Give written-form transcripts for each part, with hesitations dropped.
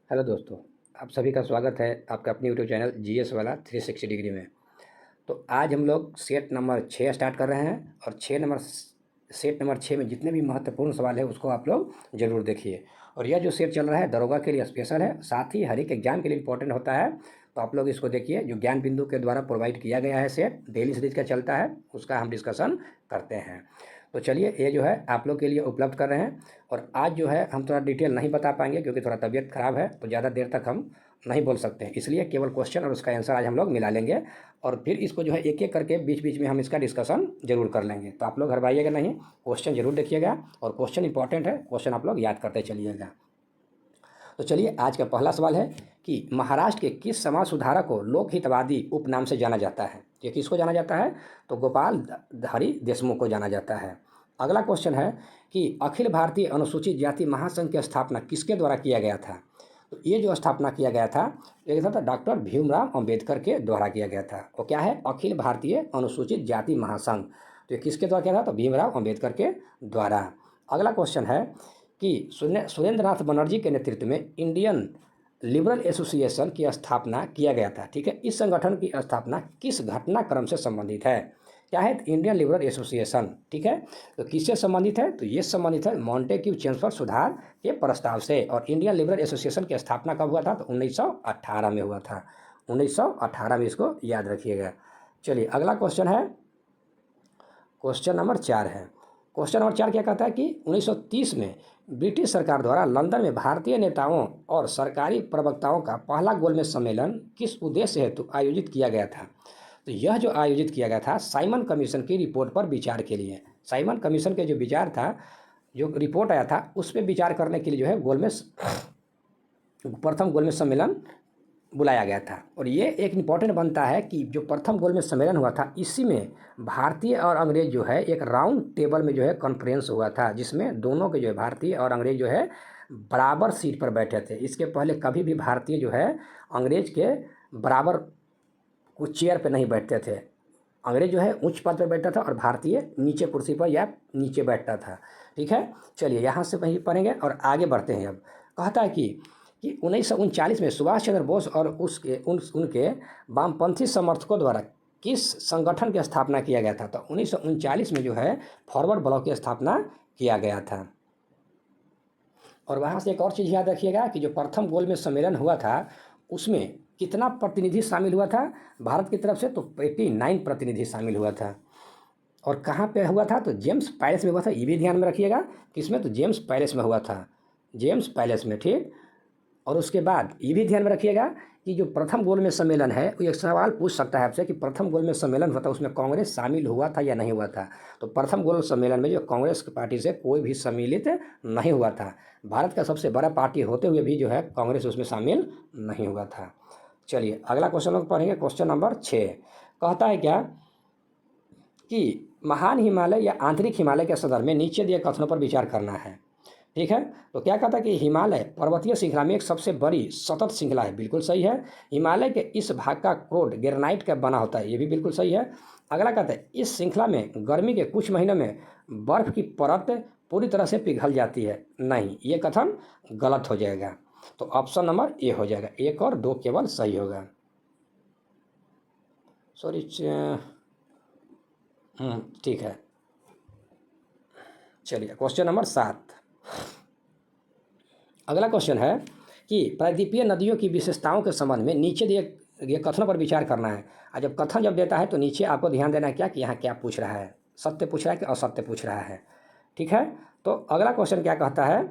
Hello दोस्तों, आप सभी का स्वागत है आपका अपने यूट्यूब चैनल जीएस वाला 360 डिग्री में। तो आज हम लोग सेट नंबर 6 स्टार्ट कर रहे हैं और सेट नंबर 6 में जितने भी महत्वपूर्ण सवाल है उसको आप लोग ज़रूर देखिए। और यह जो सेट चल रहा है दरोगा के लिए स्पेशल है, साथ ही हर एक एग्जाम के लिए इंपॉर्टेंट होता है। तो आप लोग इसको देखिए, जो ज्ञान बिंदु के द्वारा प्रोवाइड किया गया है सेट डेली सीरीज का चलता है, उसका हम डिस्कशन करते हैं। तो चलिए, ये जो है आप लोग के लिए उपलब्ध कर रहे हैं। और आज जो है हम थोड़ा डिटेल नहीं बता पाएंगे क्योंकि थोड़ा तबीयत ख़राब है, तो ज़्यादा देर तक हम नहीं बोल सकते हैं, इसलिए केवल क्वेश्चन और उसका आंसर आज हम लोग मिला लेंगे। और फिर इसको जो है एक एक करके बीच बीच में हम इसका डिस्कशन जरूर कर लेंगे। तो आप लोग घबराइएगा नहीं, क्वेश्चन जरूर देखिएगा और क्वेश्चन इंपॉर्टेंट है, क्वेश्चन आप लोग याद करते चलिएगा। तो चलिए, आज का पहला सवाल है कि महाराष्ट्र के किस समाज सुधारक को लोकहितवादी उपनाम से जाना जाता है। ये किसको जाना जाता है? तो गोपाल हरि देशमुख को जाना जाता है। अगला क्वेश्चन है कि अखिल भारतीय अनुसूचित जाति महासंघ की स्थापना किसके द्वारा किया गया था। तो ये जो स्थापना किया गया था, ये था डॉक्टर भीमराव अंबेडकर के द्वारा किया गया था। वो क्या है? अखिल भारतीय अनुसूचित जाति महासंघ। तो ये किसके द्वारा किया था? तो भीमराव अंबेडकर के द्वारा। अगला क्वेश्चन है कि सुरेंद्र नाथ बनर्जी के नेतृत्व में इंडियन लिबरल एसोसिएशन की स्थापना किया गया था। ठीक है, इस संगठन की स्थापना किस घटनाक्रम से संबंधित है? क्या है? Indian liberal association. ठीक है, तो किससे संबंधित है? तो ये संबंधित है मॉन्टेक्यू चेम्सफोर्ड सुधार के प्रस्ताव से। और इंडियन लिबरल एसोसिएशन की स्थापना कब हुआ था? तो 1918 में हुआ था। 1918 में, इसको याद रखिएगा। चलिए, अगला क्वेश्चन है, क्वेश्चन नंबर 4 है। क्वेश्चन नंबर 4 क्या कहता है कि 1930 में ब्रिटिश सरकार द्वारा लंदन में भारतीय नेताओं और सरकारी प्रवक्ताओं का पहला गोलमेज सम्मेलन किस उद्देश्य हेतु आयोजित किया गया था। तो यह जो आयोजित किया गया था साइमन कमीशन की रिपोर्ट पर विचार के लिए। साइमन कमीशन के जो विचार था, जो रिपोर्ट आया था, उस पर विचार करने के लिए जो है प्रथम गोलमेज सम्मेलन बुलाया गया था। और ये एक इम्पॉर्टेंट बनता है कि जो प्रथम गोलमेज सम्मेलन हुआ था, इसी में भारतीय और अंग्रेज जो है एक राउंड टेबल में जो है कॉन्फ्रेंस हुआ था, जिसमें दोनों के जो है भारतीय और अंग्रेज जो है बराबर सीट पर बैठे थे। इसके पहले कभी भी भारतीय जो है अंग्रेज के बराबर कुछ चेयर पर नहीं बैठते थे। अंग्रेज जो है उच्च पद पर बैठता था और भारतीय नीचे कुर्सी पर या नीचे बैठता था। ठीक है, चलिए यहाँ से वहीं पढ़ेंगे और आगे बढ़ते हैं। अब कहता है कि 1939 में सुभाष चंद्र बोस और उनके वामपंथी समर्थकों द्वारा किस संगठन की स्थापना किया गया था। तो 1939 में जो है फॉरवर्ड ब्लॉक की स्थापना किया गया था। और वहाँ से एक और चीज़ याद रखिएगा कि जो प्रथम गोलमेज सम्मेलन हुआ था, उसमें कितना प्रतिनिधि शामिल हुआ था भारत की तरफ से? तो 89 प्रतिनिधि शामिल हुआ था। और कहाँ पे हुआ था? तो जेम्स पैलेस में हुआ था। ये भी ध्यान में रखिएगा, किसमें? तो जेम्स पैलेस में हुआ था, जेम्स पैलेस में। ठीक, और उसके बाद ये भी ध्यान में रखिएगा कि जो प्रथम गोलमेज सम्मेलन है, वो एक सवाल पूछ सकता है आपसे कि प्रथम गोलमेज सम्मेलन हुआ था, उसमें कांग्रेस शामिल हुआ था या नहीं हुआ था। तो प्रथम गोलमेज सम्मेलन में जो कांग्रेस की पार्टी से कोई भी सम्मिलित नहीं हुआ था। भारत का सबसे बड़ा पार्टी होते हुए भी जो है कांग्रेस उसमें शामिल नहीं हुआ था। चलिए, अगला क्वेश्चन लोग पढ़ेंगे, क्वेश्चन नंबर 6। कहता है क्या कि महान हिमालय या आंतरिक हिमालय के संदर्भ में नीचे दिए कथनों पर विचार करना है। ठीक है, तो क्या कहता है कि हिमालय पर्वतीय श्रृंखला में एक सबसे बड़ी सतत श्रृंखला है। बिल्कुल सही है। हिमालय के इस भाग का कोड ग्रेनाइट का बना होता है। ये भी बिल्कुल सही है। अगला कहता है इस श्रृंखला में गर्मी के कुछ महीनों में बर्फ की परत पूरी तरह से पिघल जाती है। नहीं, ये कथन गलत हो जाएगा। तो ऑप्शन नंबर ए हो जाएगा। 1 और 2 केवल सही होगा। सॉरी, ठीक है। चलिए, क्वेश्चन नंबर 7। अगला क्वेश्चन है कि प्रायद्वीपीय नदियों की विशेषताओं के संबंध में नीचे दिए ये कथनों पर विचार करना है। और जब कथन जब देता है तो नीचे आपको ध्यान देना है क्या कि यहाँ क्या पूछ रहा है, सत्य पूछ रहा है कि असत्य पूछ रहा है। ठीक है, तो अगला क्वेश्चन क्या कहता है?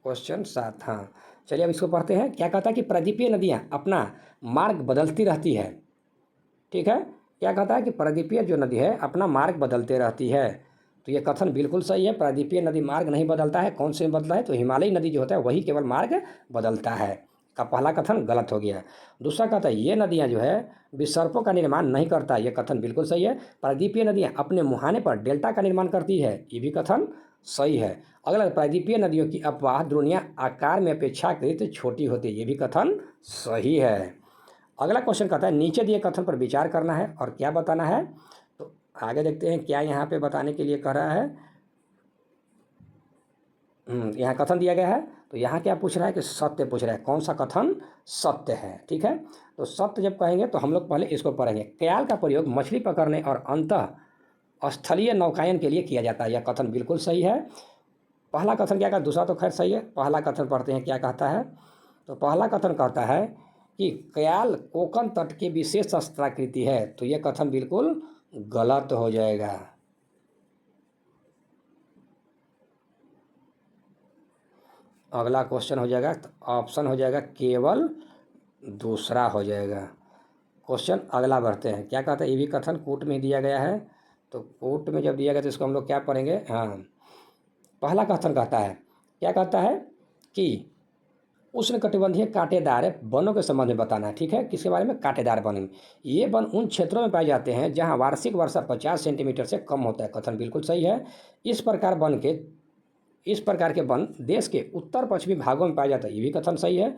क्वेश्चन 7, हाँ। चलिए, अब इसको पढ़ते हैं। क्या कहता है कि प्रायद्वीपीय नदियाँ अपना मार्ग बदलती रहती है। ठीक है, क्या कहता है कि प्रायद्वीपीय जो नदी है अपना मार्ग बदलते रहती है। तो ये कथन बिल्कुल सही है। प्रायद्वीपीय नदी मार्ग नहीं बदलता है। कौन से बदलता है? तो हिमालयी नदी जो होता है वही केवल मार्ग बदलता है। का पहला कथन गलत हो गया। दूसरा कहता है ये नदियाँ जो है विसर्पों का निर्माण नहीं करता। ये कथन बिल्कुल सही है। प्रायद्वीपीय नदियाँ अपने मुहाने पर डेल्टा का निर्माण करती है। ये भी कथन सही है। अगला, प्रायद्वीपीय नदियों की अपवाह द्रोणियाँ आकार में अपेक्षाकृत छोटी होती है। ये भी कथन सही है। अगला क्वेश्चन कहता है नीचे दिए कथन पर विचार करना है और क्या बताना है। तो आगे देखते हैं क्या यहाँ पे बताने के लिए कह रहा है। यहाँ कथन दिया गया है, तो यहाँ क्या पूछ रहा है कि सत्य पूछ रहा है, कौन सा कथन सत्य है। ठीक है, तो सत्य जब कहेंगे तो हम लोग पहले इसको पढ़ेंगे। क्याल का प्रयोग मछली पकड़ने और अंतः स्थलीय नौकायन के लिए किया जाता है। यह कथन बिल्कुल सही है। पहला कथन क्या कहा, दूसरा तो खैर सही है। पहला कथन पढ़ते हैं, क्या कहता है। तो पहला कथन कहता है कि क्याल कोकण तट की विशेष अस्त्राकृति है, तो यह कथन बिल्कुल गलत हो जाएगा। अगला क्वेश्चन हो जाएगा, तो ऑप्शन हो जाएगा केवल दूसरा हो जाएगा। क्वेश्चन अगला बढ़ते हैं, क्या कहता है। ये भी कथन कूट में दिया गया है, तो कूट में जब दिया गया तो इसको हम लोग क्या पढ़ेंगे। हाँ, पहला कथन कहता है, क्या कहता है कि उष्णकटिबंधीय कांटेदार वनों के संबंध में बताना है। ठीक है, किसके बारे में, कांटेदार वन। ये वन उन क्षेत्रों में पाए जाते हैं जहां वार्षिक वर्षा 50 सेंटीमीटर से कम होता है। कथन बिल्कुल सही है। इस प्रकार के वन देश के उत्तर पश्चिमी भागों में पाया जाता है। ये भी कथन सही है।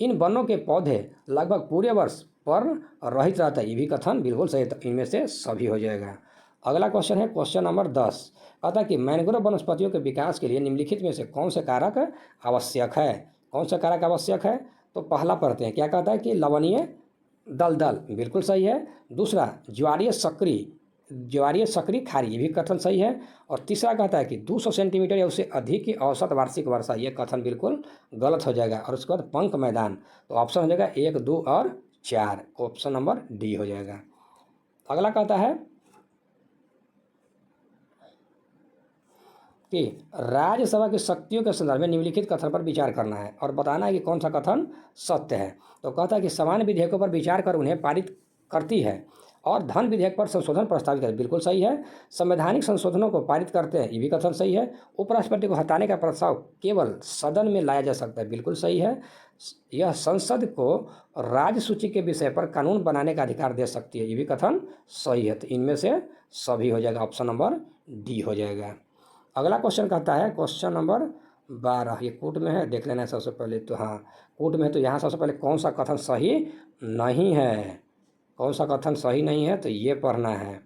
इन वनों के पौधे लगभग पूरे वर्ष पर्ण रहित रहता है। ये भी कथन बिल्कुल सही है। तो इनमें से सभी हो जाएगा। अगला क्वेश्चन है क्वेश्चन नंबर 10, कहता है कि मैंग्रोव वनस्पतियों के विकास के लिए निम्नलिखित में से कौन से कारक आवश्यक है। कौन सा कारक आवश्यक है, तो पहला पढ़ते हैं, क्या कहता है कि लवणीय दलदल, बिल्कुल सही है। दूसरा ज्वारीय सक्रिय खारी, ये भी कथन सही है। और तीसरा कहता है कि 200 सेंटीमीटर या उससे अधिक की औसत वार्षिक वर्षा, ये कथन बिल्कुल गलत हो जाएगा। और उसके बाद पंख मैदान, तो ऑप्शन हो जाएगा 1, 2 और 4, ऑप्शन नंबर डी हो जाएगा। अगला कहता है कि राज्यसभा की शक्तियों के संदर्भ में निम्नलिखित कथन पर विचार करना है और बताना है कि कौन सा कथन सत्य है। तो कहता है कि समान विधेयकों पर विचार कर उन्हें पारित करती है और धन विधेयक पर संशोधन प्रस्तावित करती है, बिल्कुल सही है। संवैधानिक संशोधनों को पारित करते हैं, ये भी कथन सही है। उपराष्ट्रपति को हटाने का प्रस्ताव केवल सदन में लाया जा सकता है, बिल्कुल सही है। यह संसद को राज्य सूची के विषय पर कानून बनाने का अधिकार दे सकती है, ये भी कथन सही है। तो इनमें से सभी हो जाएगा, ऑप्शन नंबर डी हो जाएगा। अगला क्वेश्चन कहता है क्वेश्चन नंबर 12, ये कूट में है, देख लेना है सबसे पहले। तो हाँ, कूट में है, तो यहाँ सबसे पहले कौन सा कथन सही नहीं है, कौन सा कथन सही नहीं है, तो ये पढ़ना है।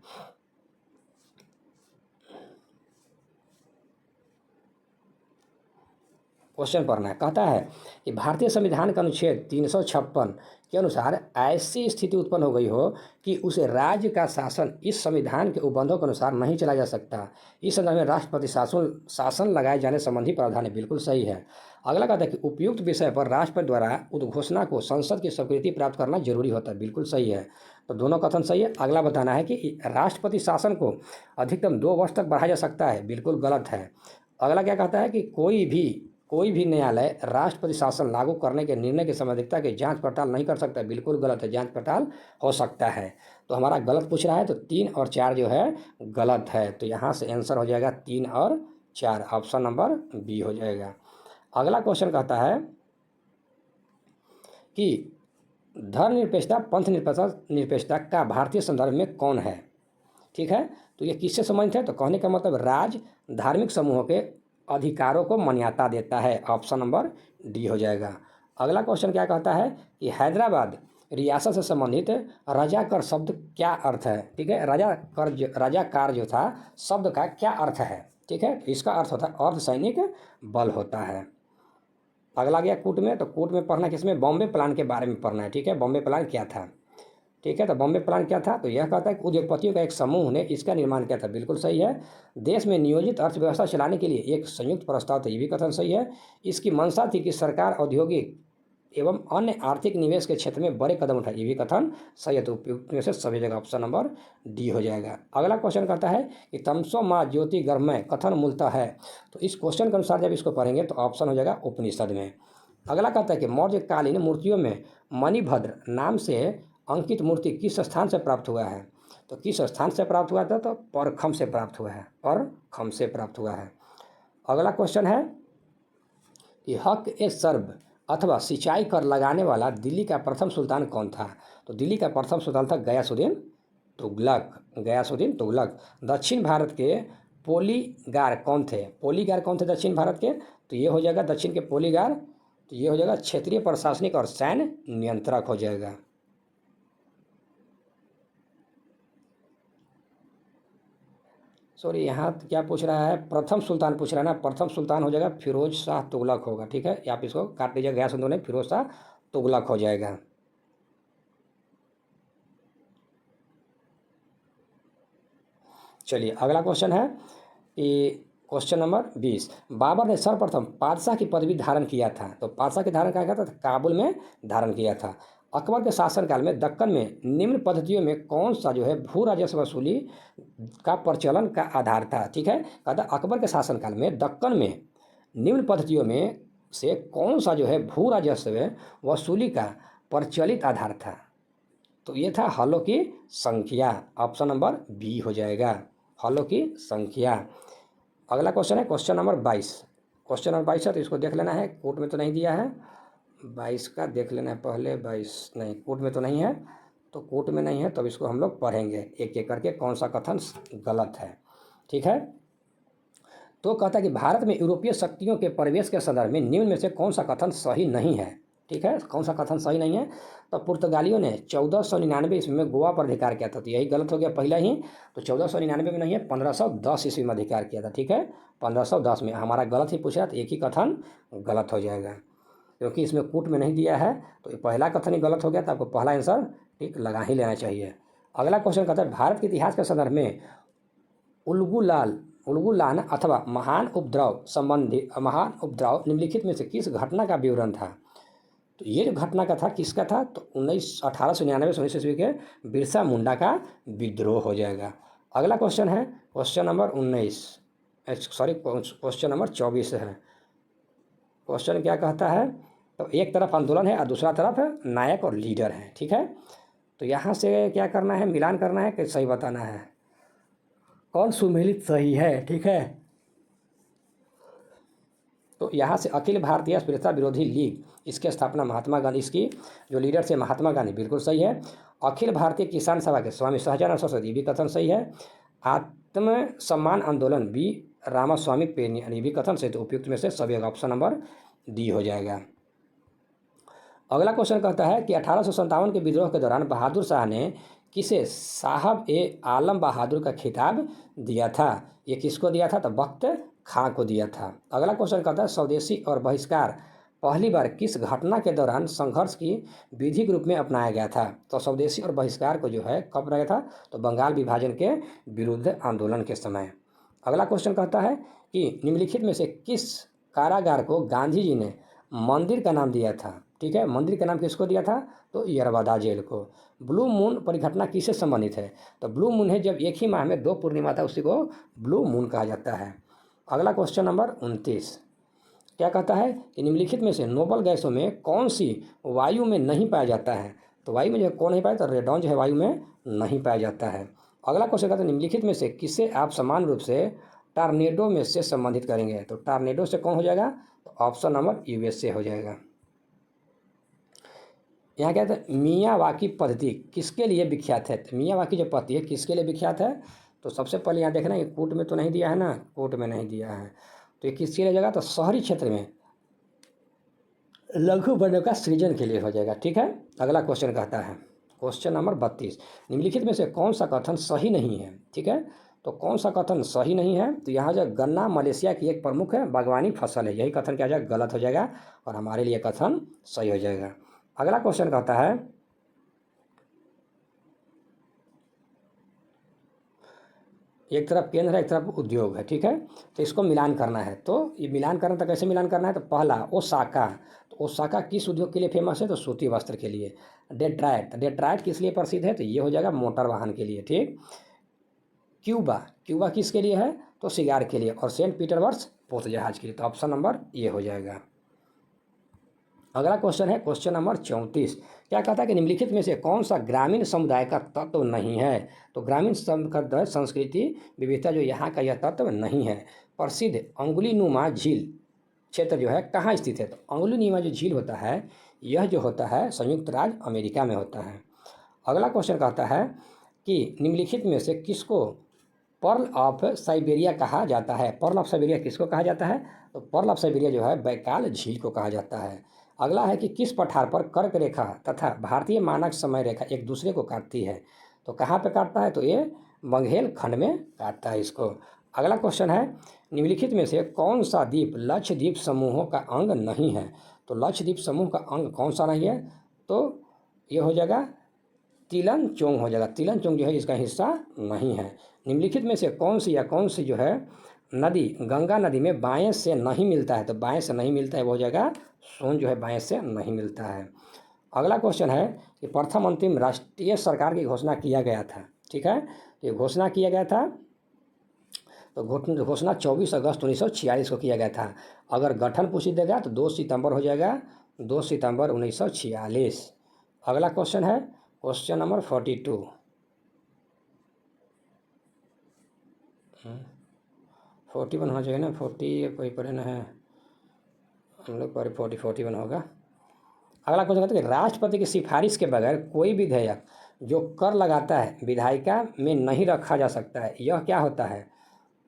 क्वेश्चन पढ़ना है, कहता है कि भारतीय संविधान का अनुच्छेद 356 के अनुसार ऐसी स्थिति उत्पन्न हो गई हो कि उसे राज्य का शासन इस संविधान के उपबंधों के अनुसार नहीं चला जा सकता। इस संदर्भ में राष्ट्रपति शासन लगाए जाने संबंधी प्रावधान है, बिल्कुल सही है। अगला कहता है कि उपयुक्त विषय पर राष्ट्रपति द्वारा उद्घोषणा को संसद की स्वीकृति प्राप्त करना जरूरी होता है, बिल्कुल सही है। तो दोनों कथन सही है। अगला बताना है कि राष्ट्रपति शासन को अधिकतम 2 वर्ष तक बढ़ाया जा सकता है, बिल्कुल गलत है। अगला क्या कहता है कि कोई भी न्यायालय राष्ट्रपति शासन लागू करने के निर्णय की संवैधानिकता की जांच पड़ताल नहीं कर सकता, बिल्कुल गलत है। जांच पड़ताल हो सकता है। तो हमारा गलत पूछ रहा है, तो 3 और 4 जो है गलत है। तो यहाँ से आंसर हो जाएगा 3 और 4, ऑप्शन नंबर बी हो जाएगा। अगला क्वेश्चन कहता है कि धर्मनिरपेक्षता पंथ निरपेक्षता का भारतीय संदर्भ में कौन है। ठीक है, तो ये किससे संबंधित है, तो कहने का मतलब राज्य धार्मिक समूहों के अधिकारों को मान्यता देता है, ऑप्शन नंबर डी हो जाएगा। अगला क्वेश्चन क्या कहता है कि हैदराबाद रियासत से संबंधित रजाकर शब्द क्या अर्थ है। ठीक है, रजाकार जो था शब्द का क्या अर्थ है। ठीक है, इसका अर्थ होता है अर्धसैनिक बल होता है। अगला गया कूट में, तो कूट में पढ़ना किसमें, बॉम्बे प्लान के बारे में पढ़ना है। ठीक है, बॉम्बे प्लान क्या था। ठीक है, तो बॉम्बे प्लान क्या था, तो यह कहता है कि उद्योगपतियों का एक समूह ने इसका निर्माण किया था, बिल्कुल सही है। देश में नियोजित अर्थव्यवस्था चलाने के लिए एक संयुक्त प्रस्ताव था, ये भी कथन सही है। इसकी मंशा थी कि सरकार औद्योगिक एवं अन्य आर्थिक निवेश के क्षेत्र में बड़े कदम उठाए, ये भी कथन सही है। तो उपयुक्त में से सभी जगह ऑप्शन नंबर डी हो जाएगा। अगला क्वेश्चन कहता है कि तमसो माँ ज्योति गर्मय कथन मूलतः है। तो इस क्वेश्चन के अनुसार जब इसको पढ़ेंगे तो ऑप्शन हो जाएगा उपनिषद में। अगला कहता है कि मौर्यकालीन मूर्तियों में मणिभद्र नाम से अंकित मूर्ति किस स्थान से प्राप्त हुआ है। तो किस स्थान से प्राप्त हुआ था, तो परखम से प्राप्त हुआ है, परखम से प्राप्त हुआ है। अगला क्वेश्चन है कि हक ए सर्ब अथवा सिंचाई कर लगाने वाला दिल्ली का प्रथम सुल्तान कौन था। तो दिल्ली का प्रथम सुल्तान था गयासुद्दीन तुगलक। दक्षिण भारत के पोलीगार कौन थे, दक्षिण भारत के, तो ये हो जाएगा दक्षिण के पोलीगार, तो ये हो जाएगा क्षेत्रीय प्रशासनिक और सैन्य नियंत्रक हो जाएगा। सॉरी, यहाँ तो क्या पूछ रहा है, प्रथम सुल्तान पूछ रहा है ना। प्रथम सुल्तान हो जाएगा फिरोज शाह तुगलक होगा, ठीक है। आप इसको काट लीजिए, गया संदो नहीं, फिरोज शाह तुगलक हो जाएगा। चलिए अगला क्वेश्चन है कि क्वेश्चन नंबर 20, बाबर ने सर्वप्रथम पातशाह की पदवी धारण किया था। तो पातशाह की धारण क्या किया था? काबुल में धारण किया था। अकबर के शासनकाल में दक्कन में निम्न पद्धतियों में कौन सा जो है भू राजस्व वसूली का प्रचलन का आधार था? ठीक है, कहता अकबर के शासनकाल में दक्कन में निम्न पद्धतियों में से कौन सा जो है भू राजस्व वसूली का प्रचलित आधार था? तो ये था हलों की संख्या। ऑप्शन नंबर बी हो जाएगा, हलों की संख्या। अगला क्वेश्चन है क्वेश्चन नंबर 22। क्वेश्चन नंबर 22 है तो इसको देख लेना है, कोर्ट में तो नहीं दिया है। 22 का देख लेना है पहले। 22 नहीं, कोर्ट में तो नहीं है, तो कोर्ट में नहीं है तब इसको हम लोग पढ़ेंगे एक एक करके कौन सा कथन गलत है। ठीक है, तो कहता है कि भारत में यूरोपीय शक्तियों के प्रवेश के संदर्भ में निम्न में से कौन सा कथन सही नहीं है? ठीक है, कौन सा कथन सही नहीं है? तो पुर्तगालियों ने 1499 ईस्वी में गोवा पर अधिकार किया था, तो यही गलत हो गया पहला ही। तो 1499 में नहीं है, 1510 ईस्वी में अधिकार किया था। ठीक है, 1510 में। हमारा गलत ही पूछा तो एक ही कथन गलत हो जाएगा, क्योंकि इसमें कूट में नहीं दिया है। तो ये पहला कथन ही गलत हो गया, तो आपको पहला आंसर ठीक लगा ही लेना चाहिए। अगला क्वेश्चन कहता है भारत के इतिहास के संदर्भ में उलगुलान अथवा महान उपद्रव निम्नलिखित में से किस घटना का विवरण था? तो ये जो घटना का था किसका था? तो 1899 से 19 ईस्वी के बिरसा मुंडा का विद्रोह हो जाएगा। अगला क्वेश्चन है question number 19, sorry question number 24 है। क्वेश्चन क्या कहता है? तो एक तरफ आंदोलन है और दूसरा तरफ नायक और लीडर है। ठीक है, तो यहाँ से क्या करना है, मिलान करना है कि सही बताना है, कौन सुमेलित सही है। ठीक है, तो यहाँ से अखिल भारतीय अस्पृश्यता विरोधी लीग, इसकी स्थापना महात्मा गांधी, इसकी जो लीडर से महात्मा गांधी, बिल्कुल सही है। अखिल भारतीय किसान सभा के स्वामी सहजानंद सरस्वती, ये भी कथन सही है। आत्म सम्मान आंदोलन बी रामास्वामी पेरियार, ये भी कथन सही। तो उपयुक्त में से सभी ऑप्शन नंबर डी हो जाएगा। अगला क्वेश्चन कहता है कि 1857 के विद्रोह के दौरान बहादुर शाह ने किसे साहब ए आलम बहादुर का खिताब दिया था? ये किसको दिया था? तो बख्त खां को दिया था। अगला क्वेश्चन कहता है स्वदेशी और बहिष्कार पहली बार किस घटना के दौरान संघर्ष की विधि के रूप में अपनाया गया था? तो स्वदेशी और बहिष्कार को जो है कब बनाया था? तो बंगाल विभाजन के विरुद्ध आंदोलन के समय। अगला क्वेश्चन कहता है कि निम्नलिखित में से किस कारागार को गांधी जी ने मंदिर का नाम दिया था? ठीक है, मंदिर का नाम किसको दिया था? तो यरवदा जेल को। ब्लू मून परिघटना किससे संबंधित है? तो ब्लू मून है जब एक ही माह में 2 पूर्णिमा था, उसी को ब्लू मून कहा जाता है। अगला क्वेश्चन नंबर 29 क्या कहता है कि निम्नलिखित में से नोबल गैसों में कौन सी वायु में नहीं पाया जाता है? तो वायु में जो कौन नहीं पाया? तो रेडॉन जो है वायु में नहीं पाया जाता है। अगला क्वेश्चन कहता है निम्नलिखित में से किससे आप समान रूप से टार्नेडो में से संबंधित करेंगे? तो टार्नेडो से कौन हो जाएगा? तो ऑप्शन नंबर यूएसए हो जाएगा। यहाँ क्या है, मियावाकी पद्धति किसके लिए विख्यात है? तो मियावाकी जो पद्धति है किसके लिए विख्यात है? तो सबसे पहले यहाँ देखना, ये कोर्ट में तो नहीं दिया है ना, कोर्ट में नहीं दिया है, तो ये किसके लिए जाएगा? तो शहरी क्षेत्र में लघु वनों का सृजन के लिए हो जाएगा। ठीक है, अगला क्वेश्चन कहता है क्वेश्चन नंबर 32, निम्नलिखित में से कौन सा कथन सही नहीं है? ठीक है, तो कौन सा कथन सही नहीं है? तो यहाँ जो गन्ना मलेशिया की एक प्रमुख बागवानी फसल है, यही कथन क्या हो जाएगा? गलत हो जाएगा, और हमारे लिए कथन सही हो जाएगा। अगला क्वेश्चन कहता है एक तरफ केंद्र है एक तरफ उद्योग है। ठीक है, तो इसको मिलान करना है। तो ये मिलान करना तो कैसे मिलान करना है? तो पहला ओसाका, तो ओसाका किस उद्योग के लिए फेमस है? तो सूती वस्त्र के लिए। डेट्रायट, डेट्रायट किस लिए प्रसिद्ध है? तो ये हो जाएगा मोटर वाहन के लिए। ठीक, क्यूबा, क्यूबा किसके लिए है? तो सिगार के लिए। और सेंट पीटर्सबर्ग पोत जहाज के लिए। तो ऑप्शन नंबर ये हो जाएगा। अगला क्वेश्चन है क्वेश्चन नंबर 34, क्या कहता है कि निम्नलिखित में से कौन सा ग्रामीण समुदाय का तत्व नहीं है? तो ग्रामीण का संस्कृति विविधता जो यहाँ का यह तत्व नहीं है। प्रसिद्ध अंगुलीनुमा झील क्षेत्र जो है कहाँ स्थित है? तो अंगुलीनुमा जो झील होता है यह जो होता है संयुक्त राज्य अमेरिका में होता है। अगला क्वेश्चन कहता है कि निम्नलिखित में से किसको पर्ल ऑफ साइबेरिया कहा जाता है? पर्ल ऑफ साइबेरिया किसको कहा जाता है? तो पर्ल ऑफ साइबेरिया जो है बैकाल झील को कहा जाता है। अगला है कि किस पठार पर कर्क रेखा तथा भारतीय मानक समय रेखा एक दूसरे को काटती है? तो कहाँ पे काटता है? तो ये बघेलखंड में काटता है इसको। अगला क्वेश्चन है, निम्नलिखित में से कौन सा द्वीप लक्षद्वीप समूहों का अंग नहीं है? तो लक्षद्वीप समूह का अंग कौन सा नहीं है? तो ये हो जाएगा तिलनचोंग हो जाएगा। तिलनचोंग जो है इसका हिस्सा नहीं है। निम्नलिखित में से कौन सी जो है नदी गंगा नदी में बाएं से नहीं मिलता है? तो बाएं से नहीं मिलता है वो हो जाएगा सोन जो है बाएं से नहीं मिलता है। अगला क्वेश्चन है कि प्रथम अंतिम राष्ट्रीय सरकार की घोषणा किया गया था। ठीक है, ये घोषणा किया गया था, तो घोषणा 24 अगस्त 1946 को किया गया था। अगर गठन पूछ देगा तो 2 सितंबर हो जाएगा, 2 सितंबर 1946। अगला क्वेश्चन है क्वेश्चन नंबर 42। 41 हो जाएगा ना, 40 कोई पढ़े ना है हम लोग पर 41 होगा। अगला क्वेश्चन कहते हैं कि राष्ट्रपति की सिफारिश के बगैर कोई विधेयक जो कर लगाता है विधायिका में नहीं रखा जा सकता है, यह क्या होता है?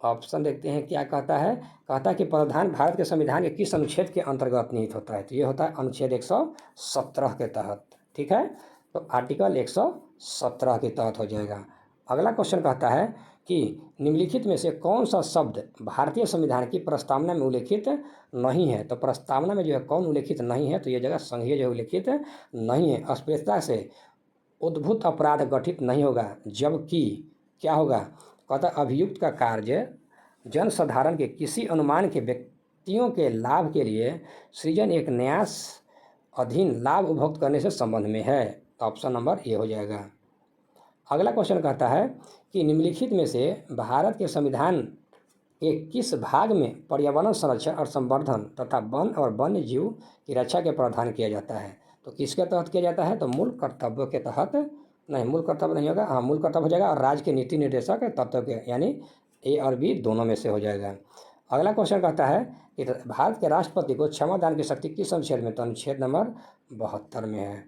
ऑप्शन देखते हैं क्या कहता है। कहता है कि प्रावधान भारत के संविधान के किस अनुच्छेद के अंतर्गत निहित होता है? तो ये होता है अनुच्छेद 117 के तहत। ठीक है, तो आर्टिकल 117 के तहत हो जाएगा। अगला क्वेश्चन कहता है कि निम्नलिखित में से कौन सा शब्द भारतीय संविधान की प्रस्तावना में उल्लेखित नहीं है? तो प्रस्तावना में जो है कौन उल्लेखित नहीं है? तो ये जगह संघीय जो उल्लेखित नहीं है। अस्पृश्यता से उद्भूत अपराध गठित नहीं होगा, जबकि क्या होगा? कहता अभियुक्त का कार्य जनसाधारण के किसी अनुमान के व्यक्तियों के लाभ के लिए सृजन एक न्यास अधीन लाभ उपभोग करने से संबंध में है। ऑप्शन नंबर ए हो जाएगा। अगला क्वेश्चन कहता है कि निम्नलिखित में से भारत के संविधान के किस भाग में पर्यावरण संरक्षण और संवर्धन तथा वन और वन्य जीव की रक्षा के प्रावधान किया जाता है? तो किसके तहत किया जाता है? तो मूल कर्तव्यों के तहत नहीं, मूल कर्तव्य नहीं होगा, हाँ मूल कर्तव्य हो जाएगा और राज्य के नीति निर्देशक तत्व के, यानी ए और बी दोनों में से हो जाएगा। अगला क्वेश्चन कहता है कि भारत के राष्ट्रपति को क्षमा दान की शक्ति किस अनुच्छेद में? तो अनुच्छेद नंबर 72 में है।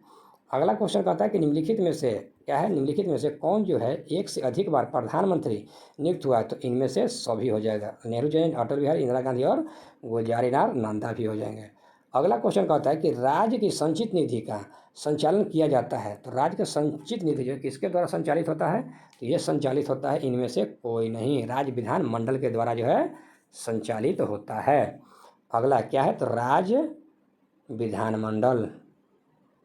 अगला क्वेश्चन कहता है कि निम्नलिखित में से क्या है? निम्नलिखित में से कौन जो है एक से अधिक बार प्रधानमंत्री नियुक्त हुआ है? तो इनमें से सभी हो जाएगा। नेहरू जयंती, अटल बिहारी, इंदिरा गांधी और गुलजारीलाल नंदा भी हो जाएंगे। अगला क्वेश्चन कहता है कि राज्य की संचित निधि का संचालन किया जाता है। तो राज्य का संचित निधि जो किसके द्वारा संचालित होता है? तो ये संचालित होता है इनमें से कोई नहीं, राज्य विधान मंडल के द्वारा जो है संचालित होता है। अगला क्या है? तो राज्य विधानमंडल।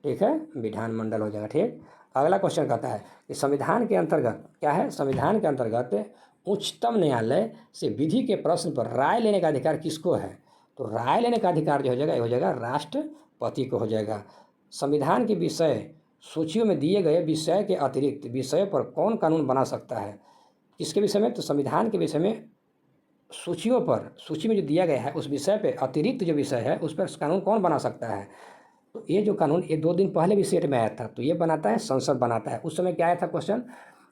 ठीक है, विधानमंडल हो जाएगा। ठीक, अगला क्वेश्चन कहता है कि संविधान के अंतर्गत क्या है? संविधान के अंतर्गत उच्चतम न्यायालय से विधि के प्रश्न पर राय लेने का अधिकार किसको है? तो राय लेने का अधिकार जो हो जाएगा ये हो जाएगा राष्ट्रपति को हो जाएगा। संविधान के विषय सूचियों में दिए गए विषय के अतिरिक्त विषय पर कौन कानून बना सकता है? किसके विषय में? तो संविधान के विषय में सूचियों पर, सूची में जो दिया गया है उस विषय पे अतिरिक्त जो विषय है उस पर कानून कौन बना सकता है? तो ये जो कानून ये 2 दिन पहले भी सेट में आया था, तो ये बनाता है संसद बनाता है। उस समय क्या आया था क्वेश्चन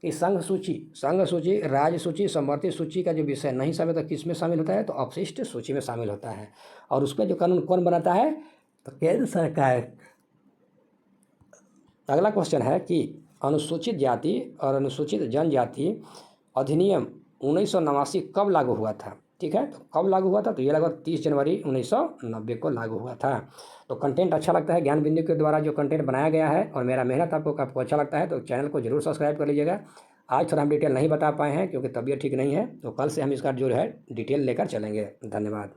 कि संघ सूची, राज्य सूची, समवर्ती सूची का जो विषय नहीं शामिल होता किस में शामिल होता है? तो अपशिष्ट सूची में शामिल होता है। और उस पर जो कानून कौन बनाता है? तो केंद्र सरकार। अगला क्वेश्चन है कि अनुसूचित जाति और अनुसूचित जनजाति अधिनियम 1989 कब लागू हुआ था? ठीक है, तो कब लागू हुआ था? तो ये लगभग 30 जनवरी 1990 को लागू हुआ था। तो कंटेंट अच्छा लगता है, ज्ञान बिंदु के द्वारा जो कंटेंट बनाया गया है और मेरा मेहनत आपको अच्छा लगता है तो चैनल को जरूर सब्सक्राइब कर लीजिएगा। आज थोड़ा हम डिटेल नहीं बता पाए हैं क्योंकि तबीयत ठीक नहीं है, तो कल से हम इसका जो है डिटेल लेकर चलेंगे। धन्यवाद।